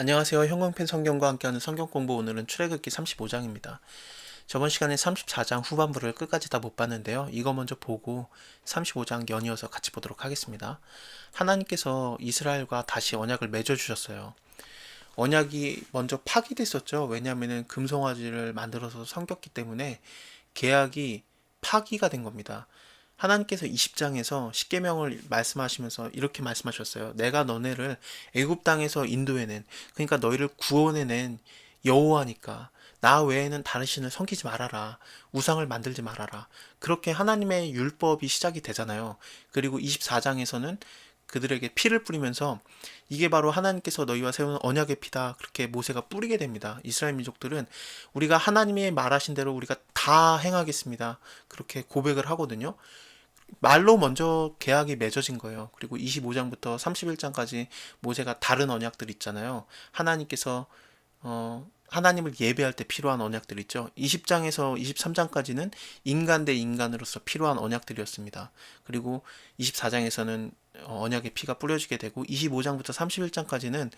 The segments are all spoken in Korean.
안녕하세요. 형광펜 성경과 함께하는 성경 공부, 오늘은 출애굽기 35장입니다. 저번 시간에 34장 후반부를 끝까지 다 못 봤는데요. 이거 먼저 보고 35장 연이어서 같이 보도록 하겠습니다. 하나님께서 이스라엘과 다시 언약을 맺어주셨어요. 언약이 먼저 파기됐었죠. 왜냐하면 금송아지를 만들어서 섬겼기 때문에 계약이 파기가 된 겁니다. 하나님께서 20장에서 십계명을 말씀하시면서 이렇게 말씀하셨어요. 내가 너네를 애굽 땅에서 인도해낸, 그러니까 너희를 구원해낸 여호와니까 나 외에는 다른 신을 섬기지 말아라. 우상을 만들지 말아라. 그렇게 하나님의 율법이 시작이 되잖아요. 그리고 24장에서는 그들에게 피를 뿌리면서 이게 바로 하나님께서 너희와 세우는 언약의 피다. 그렇게 모세가 뿌리게 됩니다. 이스라엘 민족들은 우리가 하나님이 말하신 대로 우리가 다 행하겠습니다. 그렇게 고백을 하거든요. 말로 먼저 계약이 맺어진 거예요. 그리고 25장부터 31장까지 모세가 다른 언약들 있잖아요. 하나님께서 하나님을 예배할 때 필요한 언약들 있죠. 20장에서 23장까지는 인간 대 인간으로서 필요한 언약들이었습니다. 그리고 24장에서는 언약의 피가 뿌려지게 되고 25장부터 31장까지는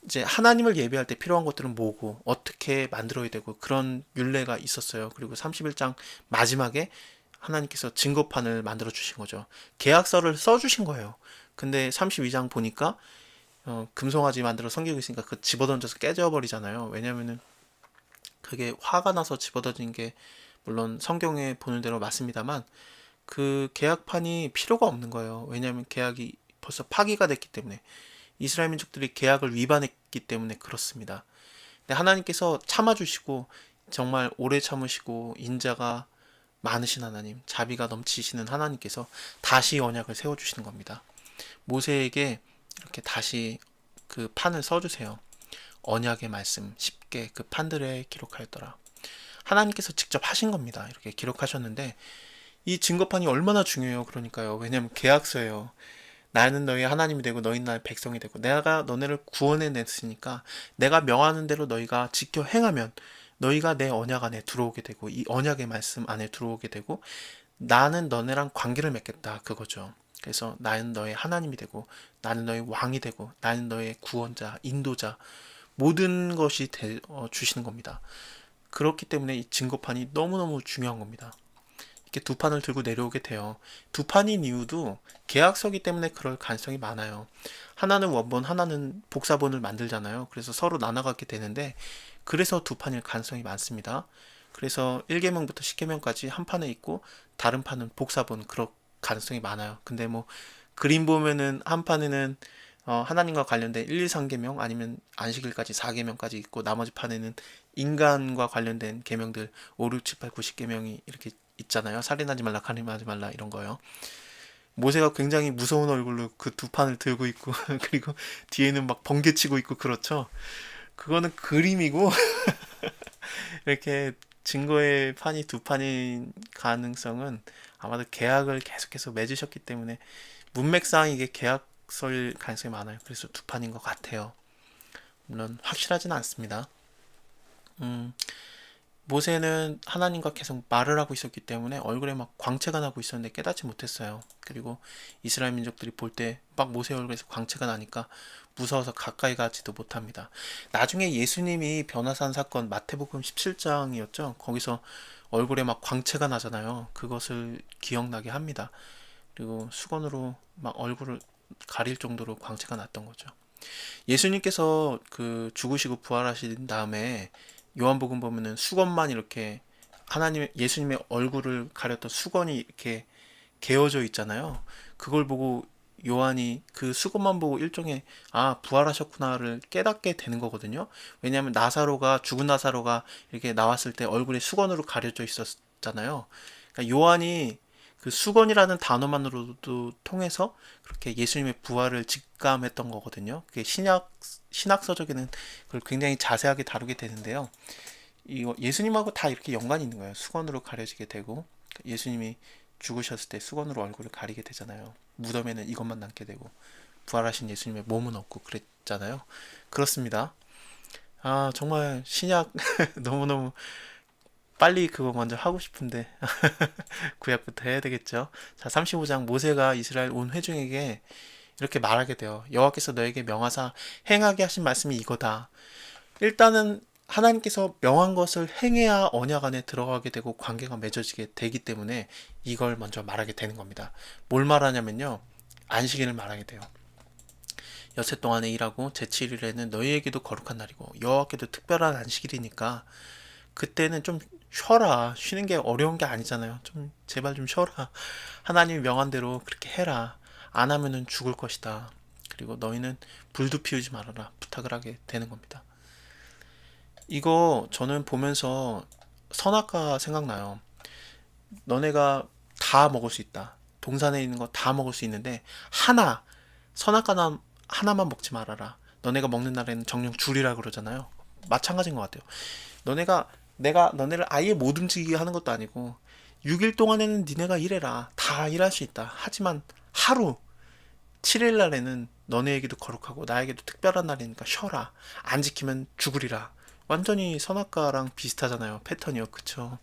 이제 하나님을 예배할 때 필요한 것들은 뭐고 어떻게 만들어야 되고 그런 율례가 있었어요. 그리고 31장 마지막에 하나님께서 증거판을 만들어 주신 거죠. 계약서를 써 주신 거예요. 근데 32장 보니까 금송아지 만들어 섬기고 있으니까 그 집어던져서 깨져버리잖아요. 왜냐면은 그게 화가 나서 집어던진 게 물론 성경에 보는 대로 맞습니다만 그 계약판이 필요가 없는 거예요. 왜냐하면 계약이 벌써 파기가 됐기 때문에 이스라엘 민족들이 계약을 위반했기 때문에 그렇습니다. 근데 하나님께서 참아주시고 정말 오래 참으시고 인자가 많으신 하나님, 자비가 넘치시는 하나님께서 다시 언약을 세워주시는 겁니다. 모세에게 이렇게 다시 그 판을 써주세요. 언약의 말씀 쉽게 그 판들에 기록하였더라. 하나님께서 직접 하신 겁니다. 이렇게 기록하셨는데 이 증거판이 얼마나 중요해요. 그러니까요. 왜냐하면 계약서예요. 나는 너희 하나님이 되고 너희는 나의 백성이 되고 내가 너네를 구원해냈으니까 내가 명하는 대로 너희가 지켜 행하면 너희가 내 언약 안에 들어오게 되고 이 언약의 말씀 안에 들어오게 되고 나는 너네랑 관계를 맺겠다 그거죠. 그래서 나는 너의 하나님이 되고 나는 너의 왕이 되고 나는 너의 구원자, 인도자 모든 것이 주시는 겁니다. 그렇기 때문에 이 증거판이 너무너무 중요한 겁니다. 이렇게 두 판을 들고 내려오게 돼요. 두 판인 이유도 계약서기 때문에 그럴 가능성이 많아요. 하나는 원본, 하나는 복사본을 만들잖아요. 그래서 서로 나눠갖게 되는데 그래서 두 판일 가능성이 많습니다. 그래서 1계명부터 10계명까지 한 판에 있고 다른 판은 복사본 그럴 가능성이 많아요. 근데 뭐 그림 보면은 한 판에는 하나님과 관련된 1, 2, 3계명 아니면 안식일까지 4계명까지 있고 나머지 판에는 인간과 관련된 계명들 5, 6, 7, 8, 9, 10계명이 이렇게 있잖아요. 살인하지 말라, 간음하지 말라 이런 거요. 모세가 굉장히 무서운 얼굴로 그 두 판을 들고 있고 그리고 뒤에는 막 번개치고 있고 그렇죠. 그거는 그림이고 이렇게 증거의 판이 두 판인 가능성은 아마도 계약을 계속해서 맺으셨기 때문에 문맥상 이게 계약서일 가능성이 많아요. 그래서 두 판인 것 같아요. 물론 확실하지는 않습니다. 음, 모세는 하나님과 계속 말을 하고 있었기 때문에 얼굴에 막 광채가 나고 있었는데 깨닫지 못했어요. 그리고 이스라엘 민족들이 볼 때 막 모세 얼굴에서 광채가 나니까 무서워서 가까이 가지도 못합니다. 나중에 예수님이 변화산 사건 마태복음 17장이었죠. 거기서 얼굴에 막 광채가 나잖아요. 그것을 기억나게 합니다. 그리고 수건으로 막 얼굴을 가릴 정도로 광채가 났던 거죠. 예수님께서 그 죽으시고 부활하신 다음에 요한복음 보면은 수건만 이렇게 하나님 예수님의 얼굴을 가렸던 수건이 이렇게 개어져 있잖아요. 그걸 보고 요한이 그 수건만 보고 일종의 부활하셨구나를 깨닫게 되는 거거든요. 왜냐하면 나사로가 죽은 나사로가 이렇게 나왔을 때 얼굴에 수건으로 가려져 있었잖아요. 그러니까 요한이 그 수건이라는 단어만으로도 통해서 그렇게 예수님의 부활을 직감했던 거거든요. 그게 신학서적에는 그걸 굉장히 자세하게 다루게 되는데요. 이거 예수님하고 다 이렇게 연관이 있는 거예요. 수건으로 가려지게 되고 예수님이 죽으셨을 때 수건으로 얼굴을 가리게 되잖아요. 무덤에는 이것만 남게 되고 부활하신 예수님의 몸은 없고 그랬잖아요. 그렇습니다. 정말 신약 너무너무 빨리 그거 먼저 하고 싶은데 구약부터 해야 되겠죠. 자, 35장 모세가 이스라엘 온 회중에게 이렇게 말하게 돼요. 여호와께서 너에게 명하사 행하게 하신 말씀이 이거다. 일단은 하나님께서 명한 것을 행해야 언약 안에 들어가게 되고 관계가 맺어지게 되기 때문에 이걸 먼저 말하게 되는 겁니다. 뭘 말하냐면요. 안식일을 말하게 돼요. 여세 동안에 일하고 제7일에는 너희에게도 거룩한 날이고 여호와께도 특별한 안식일이니까 그때는 좀 쉬어라. 쉬는 게 어려운 게 아니잖아요. 좀 제발 좀 쉬어라. 하나님이 명한 대로 그렇게 해라. 안 하면은 죽을 것이다. 그리고 너희는 불도 피우지 말아라. 부탁을 하게 되는 겁니다. 이거 저는 보면서 선악과 생각나요. 너네가 다 먹을 수 있다. 동산에 있는 거 다 먹을 수 있는데 선악과나 하나만 먹지 말아라. 너네가 먹는 날에는 정령 줄이라 그러잖아요. 마찬가지인 것 같아요. 내가 너네를 아예 못 움직이게 하는 것도 아니고 6일 동안에는 니네가 일해라. 다 일할 수 있다. 하지만 하루 7일 날에는 너네에게도 거룩하고 나에게도 특별한 날이니까 쉬어라. 안 지키면 죽으리라. 완전히 선악과랑 비슷하잖아요. 패턴이요. 그쵸?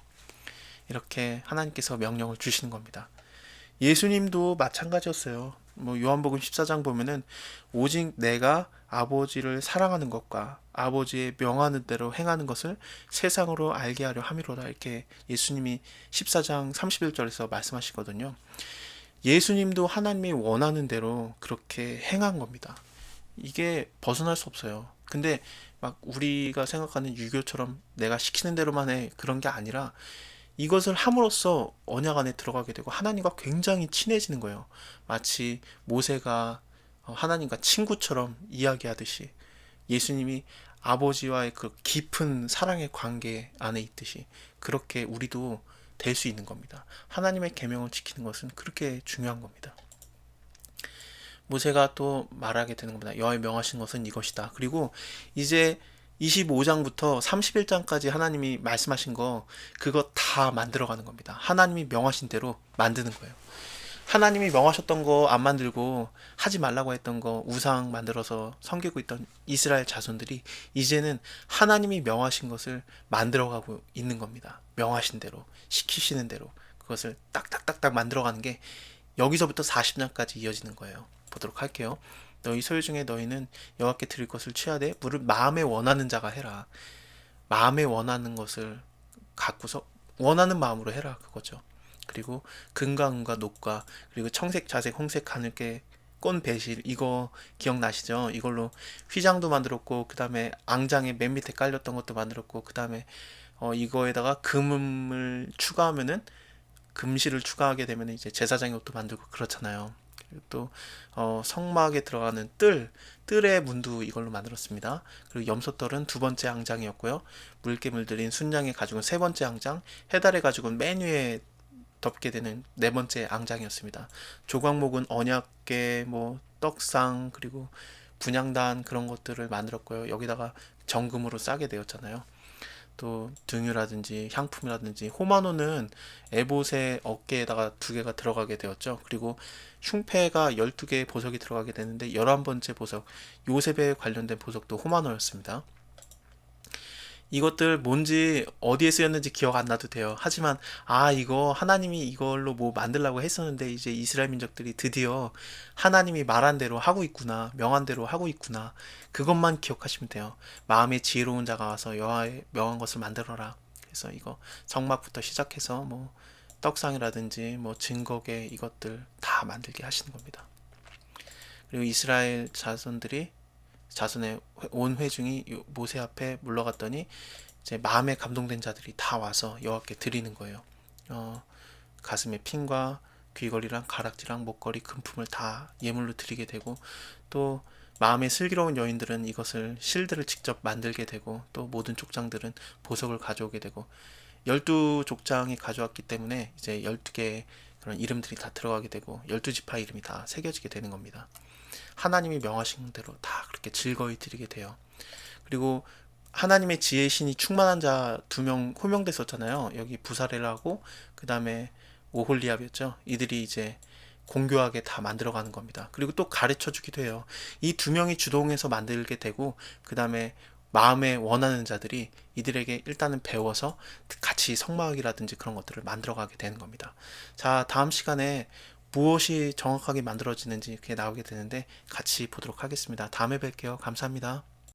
이렇게 하나님께서 명령을 주시는 겁니다. 예수님도 마찬가지였어요. 뭐 요한복음 14장 보면은 오직 내가 아버지를 사랑하는 것과 아버지의 명하는 대로 행하는 것을 세상으로 알게 하려 함이로다. 이렇게 예수님이 14장 31절에서 말씀하시거든요. 예수님도 하나님이 원하는 대로 그렇게 행한 겁니다. 이게 벗어날 수 없어요. 근데 막 우리가 생각하는 유교처럼 내가 시키는 대로만 해 그런 게 아니라 이것을 함으로써 언약 안에 들어가게 되고 하나님과 굉장히 친해지는 거예요. 마치 모세가 하나님과 친구처럼 이야기하듯이 예수님이 아버지와의 그 깊은 사랑의 관계 안에 있듯이 그렇게 우리도 될 수 있는 겁니다. 하나님의 계명을 지키는 것은 그렇게 중요한 겁니다. 모세가 또 말하게 되는 겁니다. 여호와의 명하신 것은 이것이다. 그리고 이제 25장부터 31장까지 하나님이 말씀하신 거 그거 다 만들어가는 겁니다. 하나님이 명하신 대로 만드는 거예요. 하나님이 명하셨던 거 안 만들고 하지 말라고 했던 거 우상 만들어서 섬기고 있던 이스라엘 자손들이 이제는 하나님이 명하신 것을 만들어가고 있는 겁니다. 명하신 대로 시키시는 대로 그것을 딱딱딱딱 만들어가는 게 여기서부터 40장까지 이어지는 거예요. 보도록 할게요. 너희 소유 중에 너희는 여호와께 드릴 것을 취하되 무릇 마음에 원하는 자가 해라. 마음에 원하는 것을 갖고서 원하는 마음으로 해라 그거죠. 그리고 금과 은과 녹과 그리고 청색, 자색, 홍색, 하늘색, 꽃 배실 이거 기억나시죠? 이걸로 휘장도 만들었고 그 다음에 앙장에 맨 밑에 깔렸던 것도 만들었고 그 다음에 이거에다가 금을 추가하면은 금실을 추가하게 되면 이제 제사장의 옷도 만들고 그렇잖아요. 그리고 또 성막에 들어가는 뜰의 문도 이걸로 만들었습니다. 그리고 염소털은 두 번째 앙장이었고요. 물개물 들인 순양의 가죽은 세 번째 앙장, 해달의 가죽은 맨 위에 덮게 되는 네 번째 앙장이었습니다. 조각목은 언약계, 뭐 떡상 그리고 분향단 그런 것들을 만들었고요. 여기다가 정금으로 싸게 되었잖아요. 또 등유라든지 향품이라든지 호마노는 에봇의 어깨에다가 두 개가 들어가게 되었죠. 그리고 흉패가 12개의 보석이 들어가게 되는데 11번째 보석 요셉에 관련된 보석도 호마노였습니다. 이것들 뭔지 어디에 쓰였는지 기억 안 나도 돼요. 하지만 이거 하나님이 이걸로 뭐 만들라고 했었는데 이제 이스라엘 민족들이 드디어 하나님이 말한 대로 하고 있구나. 명한 대로 하고 있구나. 그것만 기억하시면 돼요. 마음에 지혜로운 자가 와서 여호와의 명한 것을 만들어라. 그래서 이거 성막부터 시작해서 뭐 떡상이라든지 뭐 증거계 이것들 다 만들게 하시는 겁니다. 그리고 이스라엘 자손의 온 회중이 모세 앞에 물러갔더니 이제 마음에 감동된 자들이 다 와서 여호와께 드리는 거예요. 가슴에 핀과 귀걸이랑 가락지랑 목걸이 금품을 다 예물로 드리게 되고 또 마음에 슬기로운 여인들은 이것을 실들을 직접 만들게 되고 또 모든 족장들은 보석을 가져오게 되고 12족장이 가져왔기 때문에 이제 12개의 그런 이름들이 다 들어가게 되고 12지파 이름이 다 새겨지게 되는 겁니다. 하나님이 명하신 대로 다 그렇게 즐거이 드리게 돼요. 그리고 하나님의 지혜의 신이 충만한 자 2명 호명됐었잖아요. 여기 부사렐하고 그 다음에 오홀리압이었죠. 이들이 이제 공교하게 다 만들어가는 겁니다. 그리고 또 가르쳐 주기도 해요. 이 2명이 주동해서 만들게 되고 그 다음에 마음에 원하는 자들이 이들에게 일단은 배워서 같이 성막이라든지 그런 것들을 만들어가게 되는 겁니다. 자, 다음 시간에 무엇이 정확하게 만들어지는지 이렇게 나오게 되는데 같이 보도록 하겠습니다. 다음에 뵐게요. 감사합니다.